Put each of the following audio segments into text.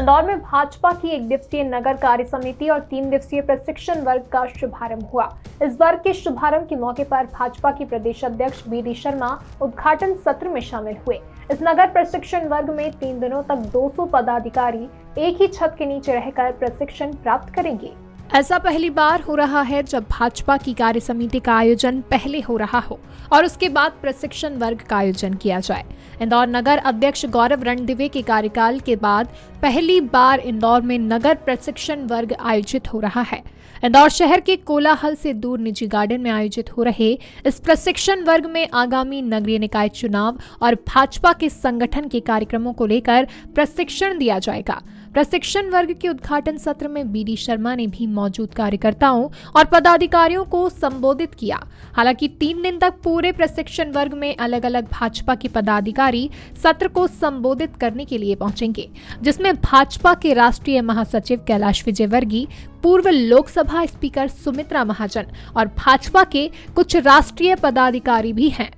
इंदौर में भाजपा की 1 दिवसीय नगर कार्य समिति और 3 दिवसीय प्रशिक्षण वर्ग का शुभारंभ हुआ। इस वर्ग के शुभारंभ के मौके पर भाजपा के प्रदेश अध्यक्ष बी.डी. शर्मा उद्घाटन सत्र में शामिल हुए। इस नगर प्रशिक्षण वर्ग में 3 दिनों तक 200 पदाधिकारी एक ही छत के नीचे रहकर प्रशिक्षण प्राप्त करेंगे। ऐसा पहली बार हो रहा है जब भाजपा की कार्य समिति का आयोजन पहले हो रहा हो और उसके बाद प्रशिक्षण वर्ग का आयोजन किया जाए। इंदौर नगर अध्यक्ष गौरव रणदिवे के कार्यकाल के बाद पहली बार इंदौर में नगर प्रशिक्षण वर्ग आयोजित हो रहा है। इंदौर शहर के कोलाहल से दूर निजी गार्डन में आयोजित हो रहे इस प्रशिक्षण वर्ग में आगामी नगरीय निकाय चुनाव और भाजपा के संगठन के कार्यक्रमों को लेकर प्रशिक्षण दिया जाएगा। प्रशिक्षण वर्ग के उद्घाटन सत्र में बी.डी. शर्मा ने भी मौजूद कार्यकर्ताओं और पदाधिकारियों को संबोधित किया। हालांकि 3 दिन तक पूरे प्रशिक्षण वर्ग में अलग अलग भाजपा के पदाधिकारी सत्र को संबोधित करने के लिए पहुंचेंगे, जिसमें भाजपा के राष्ट्रीय महासचिव कैलाश विजयवर्गीय, पूर्व लोकसभा स्पीकर सुमित्रा महाजन और भाजपा के कुछ राष्ट्रीय पदाधिकारी भी हैं।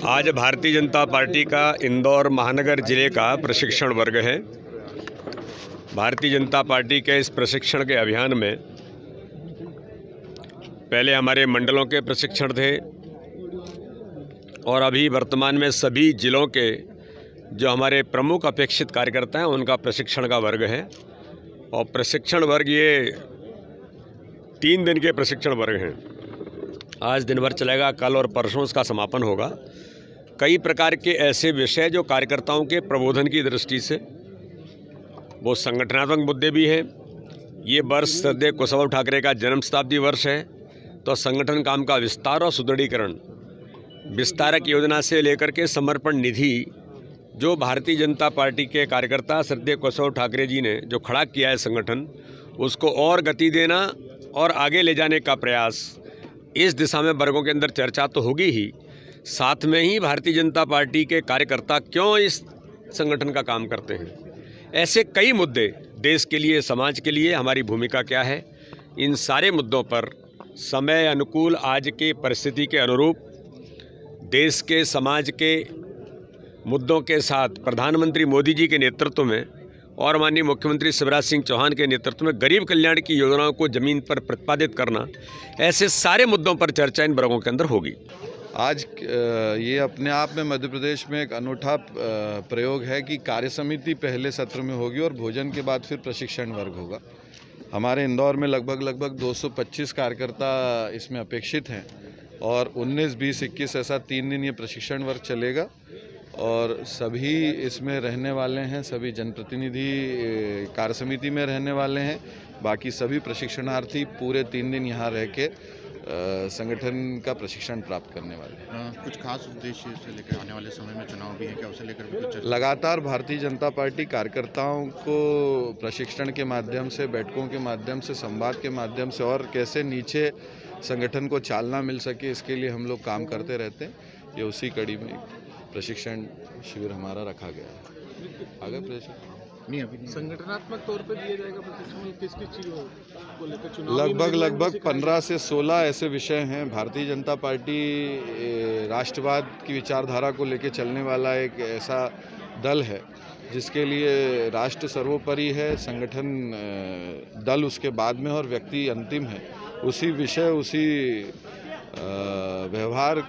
आज भारतीय जनता पार्टी का इंदौर महानगर जिले का प्रशिक्षण वर्ग है। भारतीय जनता पार्टी के इस प्रशिक्षण के अभियान में पहले हमारे मंडलों के प्रशिक्षण थे और अभी वर्तमान में सभी जिलों के जो हमारे प्रमुख अपेक्षित कार्यकर्ता हैं उनका प्रशिक्षण का वर्ग है। और प्रशिक्षण वर्ग ये 3 दिन के प्रशिक्षण वर्ग हैं। आज दिन भर चलेगा, कल और परसों इसका समापन होगा। कई प्रकार के ऐसे विषय जो कार्यकर्ताओं के प्रबोधन की दृष्टि से वो संगठनात्मक मुद्दे भी हैं। ये वर्ष श्रद्धेय कुशवाहा ठाकरे का जन्म शताब्दी वर्ष है, तो संगठन काम का विस्तार और सुदृढ़ीकरण, विस्तारक योजना से लेकर के समर्पण निधि जो भारतीय जनता पार्टी के कार्यकर्ता श्रद्धेय कुशवाहा ठाकरे जी ने जो खड़ा किया है संगठन, उसको और गति देना और आगे ले जाने का प्रयास, इस दिशा में वर्गों के अंदर चर्चा तो होगी ही, साथ में ही भारतीय जनता पार्टी के कार्यकर्ता क्यों इस संगठन का काम करते हैं, ऐसे कई मुद्दे, देश के लिए, समाज के लिए हमारी भूमिका क्या है, इन सारे मुद्दों पर समय अनुकूल आज के परिस्थिति के अनुरूप देश के, समाज के मुद्दों के साथ प्रधानमंत्री मोदी जी के नेतृत्व में और माननीय मुख्यमंत्री शिवराज सिंह चौहान के नेतृत्व में गरीब कल्याण की योजनाओं को जमीन पर प्रतिपादित करना, ऐसे सारे मुद्दों पर चर्चा इन वर्गों के अंदर होगी। आज ये अपने आप में मध्य प्रदेश में एक अनूठा प्रयोग है कि कार्य समिति पहले सत्र में होगी और भोजन के बाद फिर प्रशिक्षण वर्ग होगा। हमारे इंदौर में लगभग 225 कार्यकर्ता इसमें अपेक्षित हैं और 19, 20, 21 ऐसा 3 दिन ये प्रशिक्षण वर्ग चलेगा और सभी इसमें रहने वाले हैं, सभी जनप्रतिनिधि कार्य समिति में रहने वाले हैं। बाकी सभी प्रशिक्षणार्थी पूरे 3 दिन यहाँ रह के संगठन का प्रशिक्षण प्राप्त करने वाले हैं। कुछ खास उद्देश्य से लेकर आने वाले समय में चुनाव भी है क्या, उसे लेकर भी कुछ चर्चा? लगातार भारतीय जनता पार्टी कार्यकर्ताओं को प्रशिक्षण के माध्यम से, बैठकों के माध्यम से, संवाद के माध्यम से और कैसे नीचे संगठन को चालना मिल सके, इसके लिए हम लोग काम करते रहते हैं। ये उसी कड़ी में प्रशिक्षण शिविर हमारा रखा गया है। आगे प्रशिक्षण नहीं, अभी नहीं। संगठनात्मक तौर पर दिया जाएगा प्रशिक्षण, किस चीज़ों को लेकर चुनाव? लगभग 15 से 16 ऐसे विषय हैं। भारतीय जनता पार्टी राष्ट्रवाद की विचारधारा को लेकर चलने वाला एक ऐसा दल है जिसके लिए राष्ट्र सर्वोपरि है, संगठन दल उसके बाद में और व्यक्ति अंतिम है। उसी विषय, उसी व्यवहार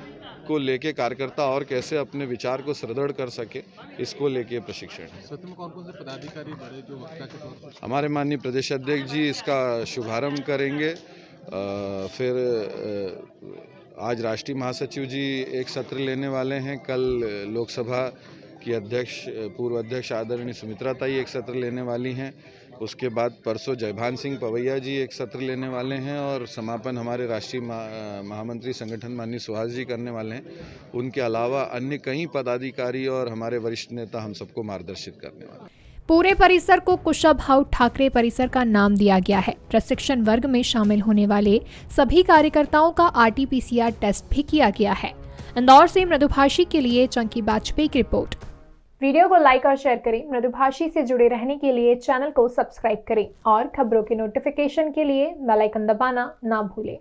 को लेके कार्यकर्ता और कैसे अपने विचार को सुदृढ़ कर सके, इसको लेके प्रशिक्षण है। सत्र में कौन-कौन से पदाधिकारी बड़े जो वक्ता के तौर पर? हमारे माननीय प्रदेश अध्यक्ष जी इसका शुभारंभ करेंगे। फिर आज राष्ट्रीय महासचिव जी एक सत्र लेने वाले हैं। कल लोकसभा की अध्यक्ष, पूर्व अध्यक्ष आदरणीय सुमित्रा ताई एक सत्र लेने वाली हैं। उसके बाद परसों जयभान सिंह पवैया जी एक सत्र लेने वाले हैं और समापन हमारे राष्ट्रीय महामंत्री संगठन माननीय सुहास जी करने वाले हैं। उनके अलावा अन्य कई पदाधिकारी और हमारे वरिष्ठ नेता हम सबको मार्गदर्शित करने वाले हैं। पूरे परिसर को कुशवाहा ठाकरे परिसर का नाम दिया गया है। प्रशिक्षण वर्ग में शामिल होने वाले सभी कार्यकर्ताओं का RT-PCR टेस्ट भी किया गया है। इंदौर से मृदुभाषी के लिए चंकी बाजपेयी की रिपोर्ट। वीडियो को लाइक और शेयर करें। मृदुभाषी से जुड़े रहने के लिए चैनल को सब्सक्राइब करें और खबरों के नोटिफिकेशन के लिए बेल आइकन दबाना ना भूलें।